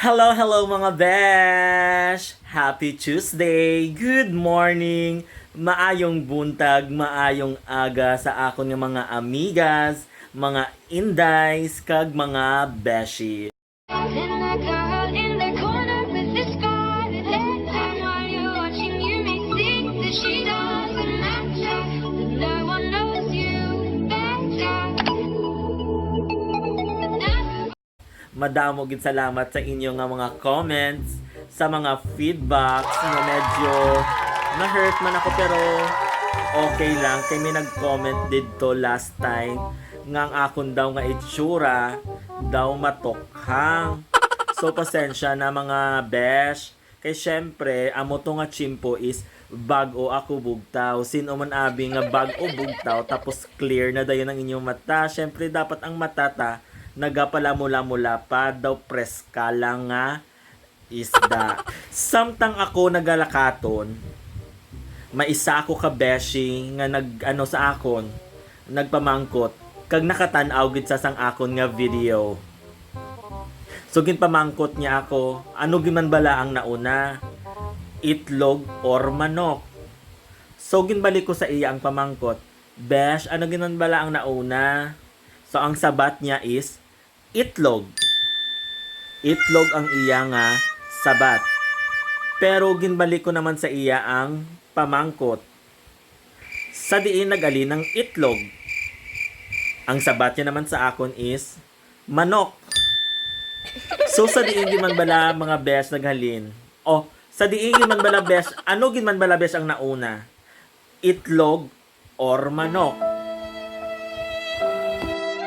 Hello, hello mga besh! Happy Tuesday! Good morning! Maayong buntag, maayong aga sa akon nga mga amigas, mga indays, kag mga beshi. Madamo gid salamat sa inyo nga mga comments, sa mga feedbacks na medyo na-hurt man ako pero okay lang kay may nag-comment dito last time nga ang akon daw nga itsura daw matokhang. So pasensya na mga besh. Kay syempre, amo to nga chimpo is bag-o ako bugtaw. Sino man abi nga bag-o bugtaw tapos clear na dayon ang inyong mata. Syempre dapat ang matata nagapala-mula-mula pa daw preska lang nga isda. Samtang ako nagalakaton, maisa ako ka beshi nga nag sa akon, nagpamangkot kag nakatan-aw gid sa sang akon nga video. So ginpamangkot niya ako, ano giman bala ang nauna? Itlog or manok? So ginbalik ko sa iya ang pamangkot, besh, ano giman bala ang nauna? So ang sabat niya is itlog. Itlog ang iya nga sabat. Pero ginbalik ko naman sa iya ang pamangkot. Sa diin nagali ng itlog. Ang sabat niya naman sa akon is manok. So sa diin man bala mga besh naghalin. O sa diin man bala besh, ano gin man bala besh ang nauna? Itlog or manok?